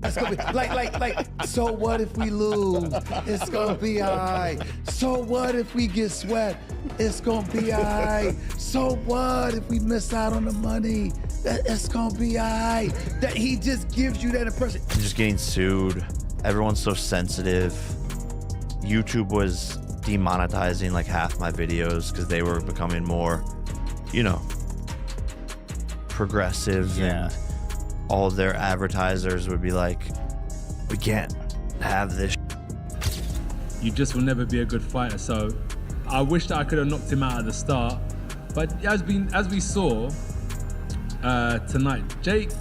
It's gonna be like. So what if we lose? It's gonna be alright. So what if we get swept? It's gonna be alright. So what if we miss out on the money? It's gonna be alright. That he just gives you that impression. Just getting sued. Everyone's so sensitive. YouTube was demonetizing like half my videos because they were becoming more, you know, progressive, and all of their advertisers would be like, we can't have this. You just will never be a good fighter. So I wish that I could have knocked him out at the start, but as we saw tonight, Jake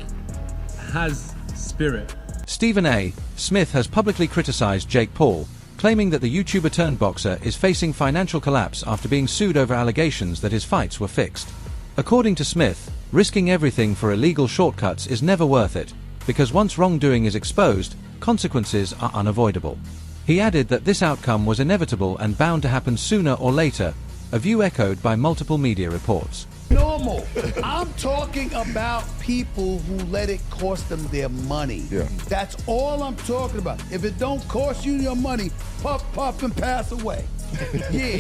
has spirit. Stephen A. Smith has publicly criticized Jake Paul, claiming that the YouTuber turned boxer is facing financial collapse after being sued over allegations that his fights were fixed. According to Smith, risking everything for illegal shortcuts is never worth it, because once wrongdoing is exposed, consequences are unavoidable. He added that this outcome was inevitable and bound to happen sooner or later, a view echoed by multiple media reports. Normal. I'm talking about people who let it cost them their money. Yeah. That's all I'm talking about. If it don't cost you your money, puff, and pass away. Yeah.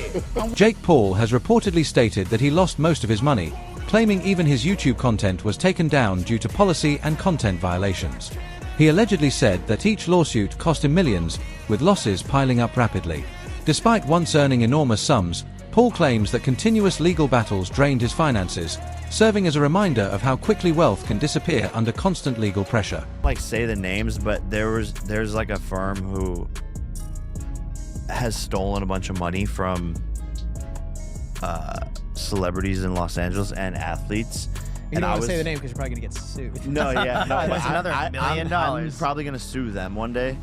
Jake Paul has reportedly stated that he lost most of his money, claiming even his YouTube content was taken down due to policy and content violations. He allegedly said that each lawsuit cost him millions, with losses piling up rapidly. Despite once earning enormous sums, Paul claims that continuous legal battles drained his finances, serving as a reminder of how quickly wealth can disappear under constant legal pressure. Like say the names, but there's like a firm who has stolen a bunch of money from celebrities in Los Angeles and athletes. You don't want to say the name because you're probably going to get sued. No, yeah. No, That's another $1 million. I'm probably going to sue them one day.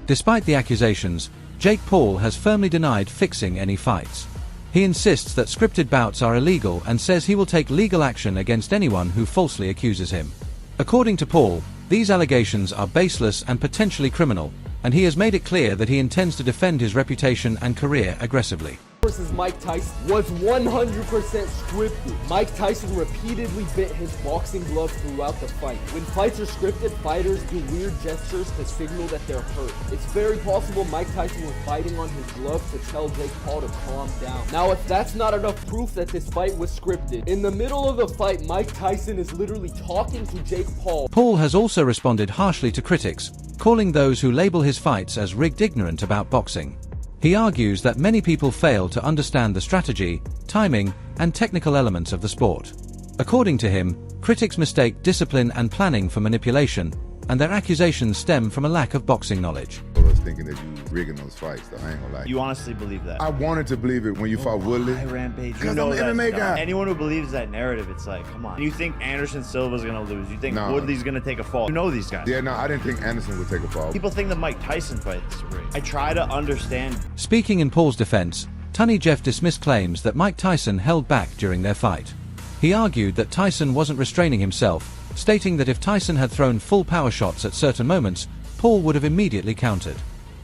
Despite the accusations, Jake Paul has firmly denied fixing any fights. He insists that scripted bouts are illegal and says he will take legal action against anyone who falsely accuses him. According to Paul, these allegations are baseless and potentially criminal, and he has made it clear that he intends to defend his reputation and career aggressively. Versus Mike Tyson was 100% scripted. Mike Tyson repeatedly bit his boxing glove throughout the fight. When fights are scripted, fighters do weird gestures to signal that they're hurt. It's very possible Mike Tyson was biting on his glove to tell Jake Paul to calm down. Now, if that's not enough proof that this fight was scripted, in the middle of the fight, Mike Tyson is literally talking to Jake Paul. Paul has also responded harshly to critics, calling those who label his fights as rigged ignorant about boxing. He argues that many people fail to understand the strategy, timing, and technical elements of the sport. According to him, critics mistake discipline and planning for manipulation, and their accusations stem from a lack of boxing knowledge. I was thinking that you rigging those fights, though. I ain't gonna lie. You honestly believe that? I wanted to believe it when you fought Woodley. Rampage. You know I'm an MMA guy. Anyone who believes that narrative, it's like, come on. You think Anderson Silva's gonna lose? You think Woodley's gonna take a fall? You know these guys. Yeah, no, I didn't think Anderson would take a fall. People think the Mike Tyson fight is rigged. I try to understand. Speaking in Paul's defense, Tunny Jeff dismissed claims that Mike Tyson held back during their fight. He argued that Tyson wasn't restraining himself, stating that if Tyson had thrown full power shots at certain moments, Paul would have immediately countered.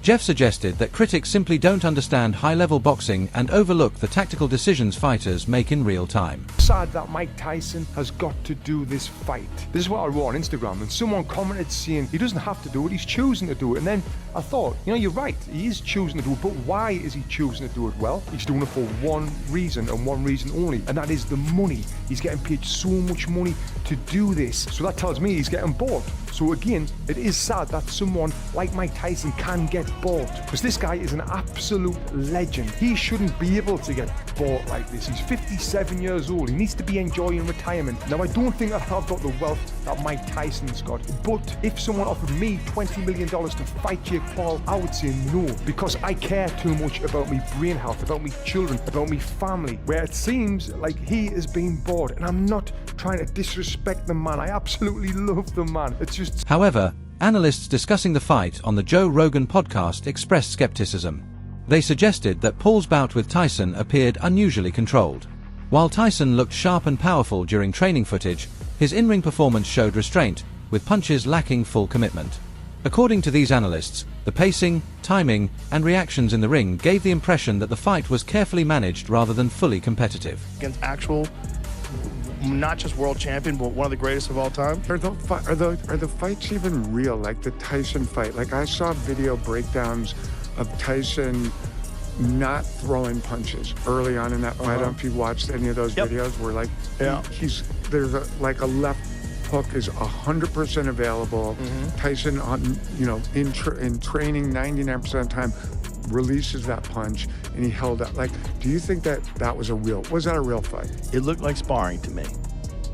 Jeff suggested that critics simply don't understand high-level boxing and overlook the tactical decisions fighters make in real time. Sad that Mike Tyson has got to do this fight. This is what I wrote on Instagram, and someone commented saying he doesn't have to do it, he's choosing to do it. And then I thought, you know, you're right, he is choosing to do it, but why is he choosing to do it? Well, he's doing it for one reason and one reason only, and that is the money. He's getting paid so much money to do this, so that tells me he's getting bored. So again, it is sad that someone like Mike Tyson can get bought, because this guy is an absolute legend. He shouldn't be able to get bought like this. He's 57 years old. He needs to be enjoying retirement. Now, I don't think that I've got the wealth that Mike Tyson's got, but if someone offered me $20 million to fight Jake Paul, I would say no, because I care too much about my brain health, about my children, about my family, where it seems like he is being bored. And I'm not trying to disrespect the man. I absolutely love the man. It's just... However, analysts discussing the fight on the Joe Rogan podcast expressed skepticism. They suggested that Paul's bout with Tyson appeared unusually controlled. While Tyson looked sharp and powerful during training footage, his in-ring performance showed restraint, with punches lacking full commitment. According to these analysts, the pacing, timing, and reactions in the ring gave the impression that the fight was carefully managed rather than fully competitive. Against actual not just world champion, but one of the greatest of all time. Are the fights even real? Like the Tyson fight? Like I saw video breakdowns of Tyson not throwing punches early on in that fight. I don't know if you watched any of those videos where like there's a left hook is 100% available. Tyson on in training 99% of the time releases that punch and he held up. Like, do you think that was a real fight? It looked like sparring to me.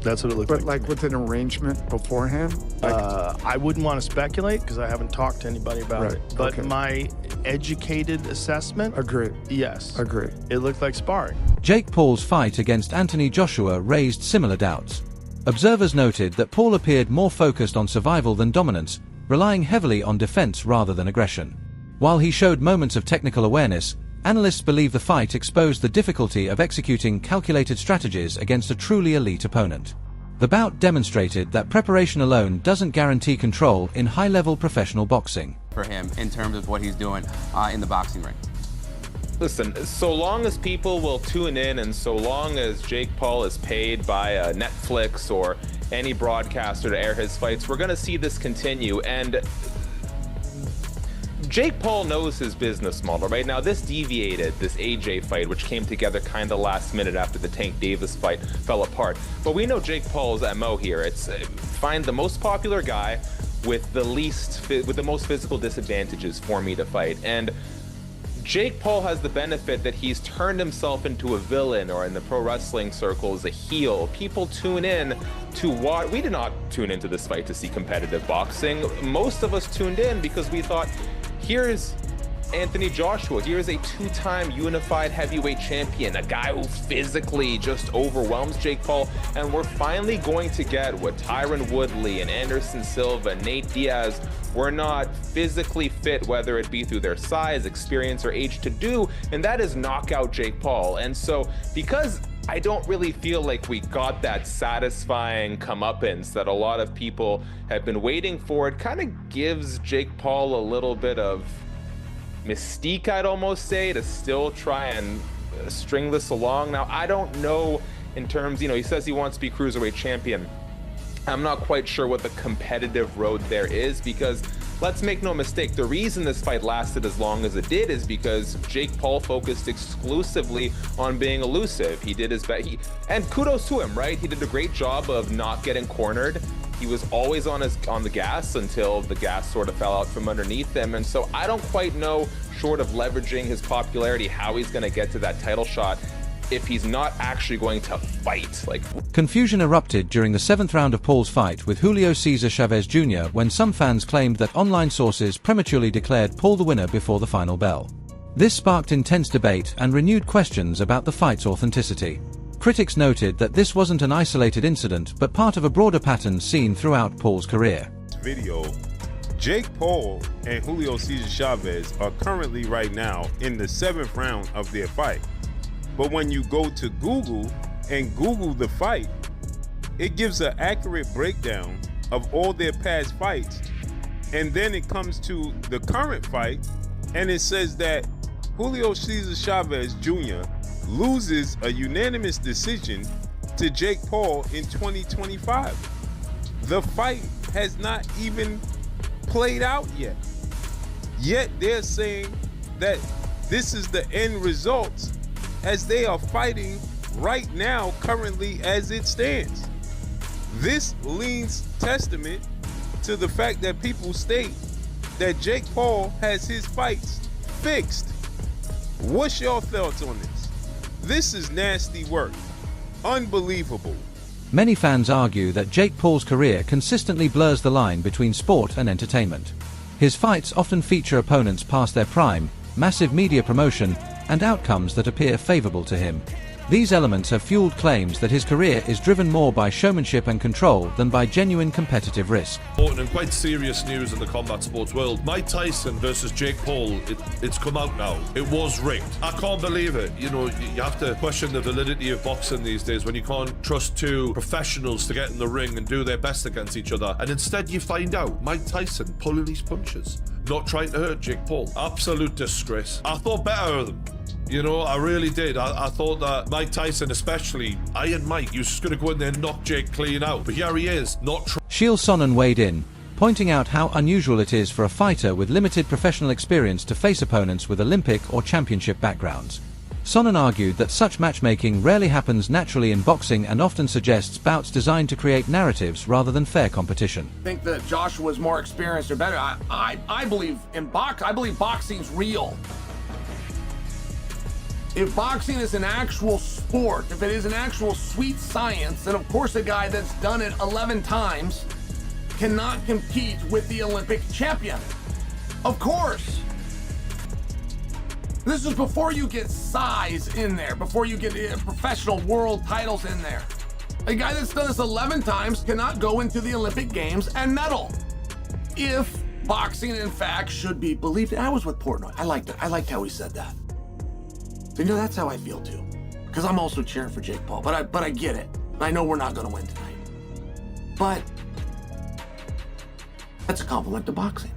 That's what it looked like. But like with an arrangement beforehand? I wouldn't want to speculate because I haven't talked to anybody about it. But my educated assessment, agreed. Yes, agreed. It looked like sparring. Jake Paul's fight against Anthony Joshua raised similar doubts. Observers noted that Paul appeared more focused on survival than dominance, relying heavily on defense rather than aggression. While he showed moments of technical awareness, analysts believe the fight exposed the difficulty of executing calculated strategies against a truly elite opponent. The bout demonstrated that preparation alone doesn't guarantee control in high-level professional boxing. For him in terms of what he's doing in the boxing ring. Listen, so long as people will tune in and so long as Jake Paul is paid by Netflix or any broadcaster to air his fights, we're going to see this continue. And Jake Paul knows his business model, right? Now, this deviated, this AJ fight, which came together kind of last minute after the Tank Davis fight fell apart. But we know Jake Paul's MO here. It's find the most popular guy with the most physical disadvantages for me to fight. And Jake Paul has the benefit that he's turned himself into a villain, or in the pro wrestling circles, a heel. People tune in to watch. We did not tune into this fight to see competitive boxing. Most of us tuned in because we thought, here's Anthony Joshua. Here's a two-time unified heavyweight champion, a guy who physically just overwhelms Jake Paul, and we're finally going to get what Tyron Woodley and Anderson Silva and Nate Diaz were not physically fit, whether it be through their size, experience, or age, to do, and that is knock out Jake Paul. And so, because I don't really feel like we got that satisfying comeuppance that a lot of people have been waiting for, it kind of gives Jake Paul a little bit of mystique, I'd almost say, to still try and string this along. Now, I don't know in terms, he says he wants to be cruiserweight champion. I'm not quite sure what the competitive road there is, because let's make no mistake, the reason this fight lasted as long as it did is because Jake Paul focused exclusively on being elusive. He did his best, and kudos to him, right? He did a great job of not getting cornered. He was always on the gas until the gas sort of fell out from underneath him. And so I don't quite know, short of leveraging his popularity, how he's going to get to that title shot if he's not actually going to fight. Confusion erupted during the 7th round of Paul's fight with Julio Cesar Chavez Jr. when some fans claimed that online sources prematurely declared Paul the winner before the final bell. This sparked intense debate and renewed questions about the fight's authenticity. Critics noted that this wasn't an isolated incident, but part of a broader pattern seen throughout Paul's career. Video, Jake Paul and Julio Cesar Chavez are currently right now in the 7th round of their fight. But when you go to Google and Google the fight, it gives an accurate breakdown of all their past fights. And then it comes to the current fight, and it says that Julio Cesar Chavez Jr. loses a unanimous decision to Jake Paul in 2025. The fight has not even played out yet. Yet they're saying that this is the end result, as they are fighting right now, currently as it stands. This leans testament to the fact that people state that Jake Paul has his fights fixed. What's your thoughts on this? This is nasty work. Unbelievable. Many fans argue that Jake Paul's career consistently blurs the line between sport and entertainment. His fights often feature opponents past their prime, massive media promotion, and outcomes that appear favorable to him. These elements have fueled claims that his career is driven more by showmanship and control than by genuine competitive risk. Important and quite serious news in the combat sports world. Mike Tyson versus Jake Paul, it's come out now. It was rigged. I can't believe it. You have to question the validity of boxing these days when you can't trust two professionals to get in the ring and do their best against each other. And instead you find out Mike Tyson pulling these punches, not trying to hurt Jake Paul. Absolute disgrace. I thought better of them. You know, I really did. I thought that Mike Tyson especially, Iron Mike, he was just going to go in there and knock Jake clean out. But here he is, not Shiel Sonnen weighed in, pointing out how unusual it is for a fighter with limited professional experience to face opponents with Olympic or championship backgrounds. Sonnen argued that such matchmaking rarely happens naturally in boxing and often suggests bouts designed to create narratives rather than fair competition. I think that Joshua's more experienced or better. I believe in I believe boxing's real. If boxing is an actual sport, if it is an actual sweet science, then of course a guy that's done it 11 times cannot compete with the Olympic champion. Of course. This is before you get size in there, before you get professional world titles in there. A guy that's done this 11 times cannot go into the Olympic Games and medal. If boxing, in fact, should be believed. I was with Portnoy. I liked it. I liked how he said that. So, you know, that's how I feel too. Because I'm also cheering for Jake Paul. But I get it. I know we're not going to win tonight. But that's a compliment to boxing.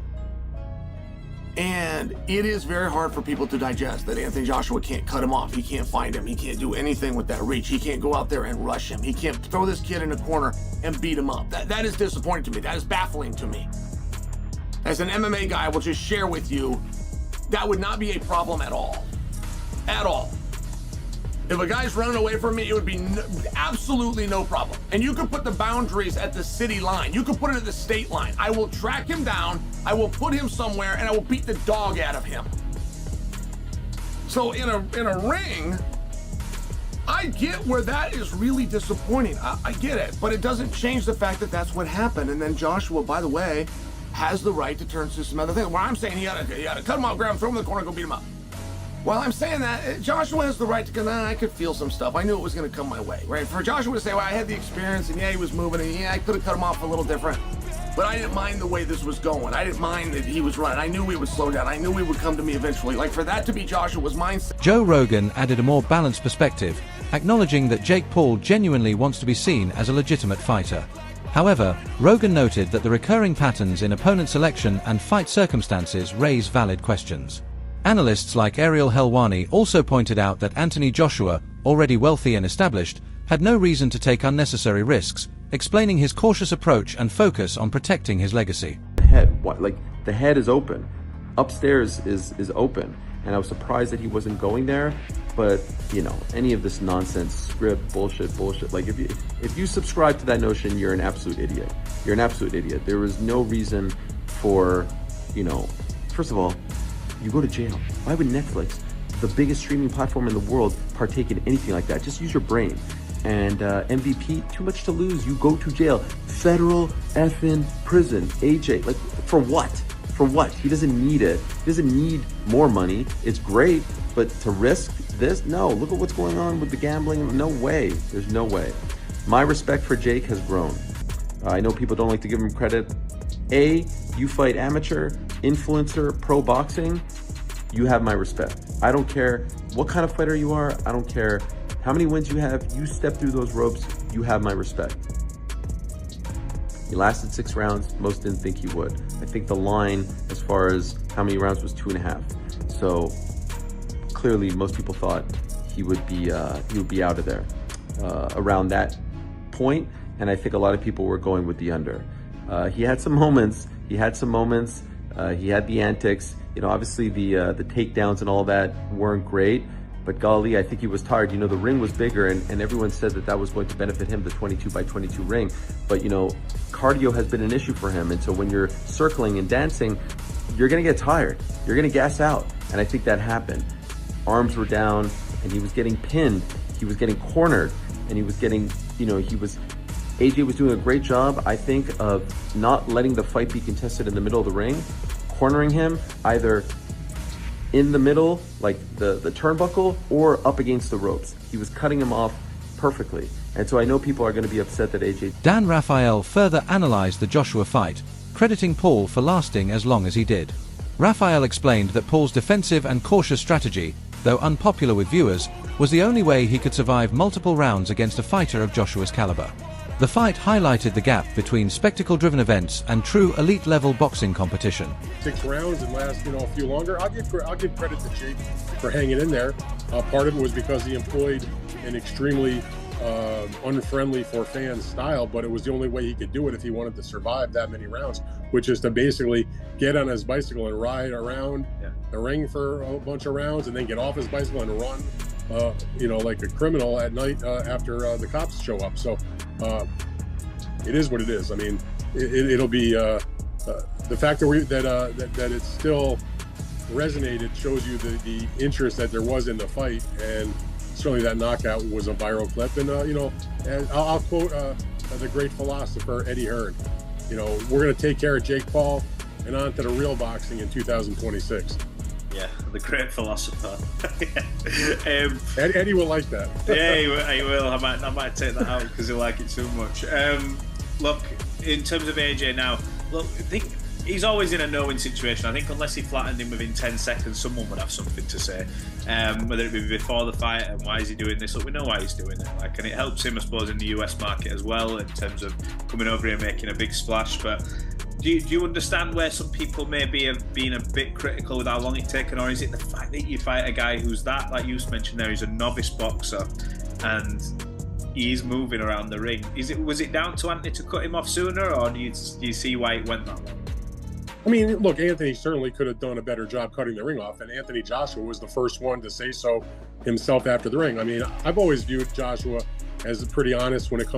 And it is very hard for people to digest that Anthony Joshua can't cut him off. He can't find him. He can't do anything with that reach. He can't go out there and rush him. He can't throw this kid in a corner and beat him up. That is disappointing to me. That is baffling to me. As an MMA guy, I will just share with you, that would not be a problem at all. At all. If a guy's running away from me, it would be absolutely no problem. And you could put the boundaries at the city line. You could put it at the state line. I will track him down, I will put him somewhere, and I will beat the dog out of him. So in a ring, I get where that is really disappointing. I get it, but it doesn't change the fact that that's what happened. And then Joshua, by the way, has the right to turn to some other thing. Where I'm saying he got to cut him off, grab him, throw him in the corner, go beat him up. Well, I'm saying that Joshua has the right to go, I could feel some stuff. I knew it was going to come my way, right? For Joshua to say, well, I had the experience, and yeah, he was moving, and yeah, I could have cut him off a little different. But I didn't mind the way this was going. I didn't mind that he was running. I knew he would slow down. I knew he would come to me eventually. Like, for that to be Joshua's mindset. Joe Rogan added a more balanced perspective, acknowledging that Jake Paul genuinely wants to be seen as a legitimate fighter. However, Rogan noted that the recurring patterns in opponent selection and fight circumstances raise valid questions. Analysts like Ariel Helwani also pointed out that Anthony Joshua, already wealthy and established, had no reason to take unnecessary risks, explaining his cautious approach and focus on protecting his legacy. The head is open. Upstairs is open. And I was surprised that he wasn't going there. But, you know, any of this nonsense, script, bullshit. Like, if you subscribe to that notion, you're an absolute idiot. You're an absolute idiot. There was no reason for, you know, first of all, you go to jail. Why would Netflix, the biggest streaming platform in the world, partake in anything like that? Just use your brain. And MVP, too much to lose. You go to jail. Federal effing prison. AJ, like, for what? For what? He doesn't need it. He doesn't need more money. It's great, but to risk this? No, look at what's going on with the gambling. No way. There's no way. My respect for Jake has grown. I know people don't like to give him credit. You fight amateur, influencer, pro boxing, you have my respect. I don't care what kind of fighter you are. I don't care how many wins you have. You step through those ropes, you have my respect. He lasted 6 rounds. Most didn't think he would. I think the line as far as how many rounds was 2.5. So clearly most people thought he would be out of there around that point. And I think a lot of people were going with the under. He had some moments. He had the antics. You know, obviously the takedowns and all that weren't great. But golly, I think he was tired. You know, the ring was bigger, and everyone said that was going to benefit him, the 22x22 ring. But, you know, cardio has been an issue for him. And so when you're circling and dancing, you're going to get tired. You're going to gas out. And I think that happened. Arms were down, and he was getting pinned. He was getting cornered, and he was getting, you know, AJ was doing a great job, I think, of not letting the fight be contested in the middle of the ring, cornering him either in the middle, like the turnbuckle, or up against the ropes. He was cutting him off perfectly. And so I know people are going to be upset that AJ... Dan Raphael further analyzed the Joshua fight, crediting Paul for lasting as long as he did. Raphael explained that Paul's defensive and cautious strategy, though unpopular with viewers, was the only way he could survive multiple rounds against a fighter of Joshua's caliber. The fight highlighted the gap between spectacle-driven events and true elite-level boxing competition. 6 rounds and last, a few longer. I'll give credit to Jake for hanging in there. Part of it was because he employed an extremely unfriendly for fans style, but it was the only way he could do it if he wanted to survive that many rounds, which is to basically get on his bicycle and ride around the ring for a bunch of rounds and then get off his bicycle and run, like a criminal at night after the cops show up. So it is what it is. I mean, it'll be the fact that it still resonated shows you the interest that there was in the fight, and certainly that knockout was a viral clip. And and I'll quote the great philosopher Eddie Hearn. We're going to take care of Jake Paul and on to the real boxing in 2026. Yeah, the great philosopher. Eddie will like that. Yeah, he will. I might take that out because he'll like it too much. Look, in terms of AJ now, I think he's always in a no-win situation. I think unless he flattened him within 10 seconds, someone would have something to say. Whether it be before the fight and why is he doing this? Look, we know why he's doing it. And it helps him, I suppose, in the US market as well in terms of coming over here and making a big splash. But do you understand where some people maybe have been a bit critical with how long it's taken, or is it the fact that you fight a guy who's that, like you mentioned there, he's a novice boxer and he's moving around the ring? Was it down to Anthony to cut him off sooner, or do you see why it went that long? I mean, look, Anthony certainly could have done a better job cutting the ring off, and Anthony Joshua was the first one to say so himself after the ring. I mean, I've always viewed Joshua as pretty honest when it comes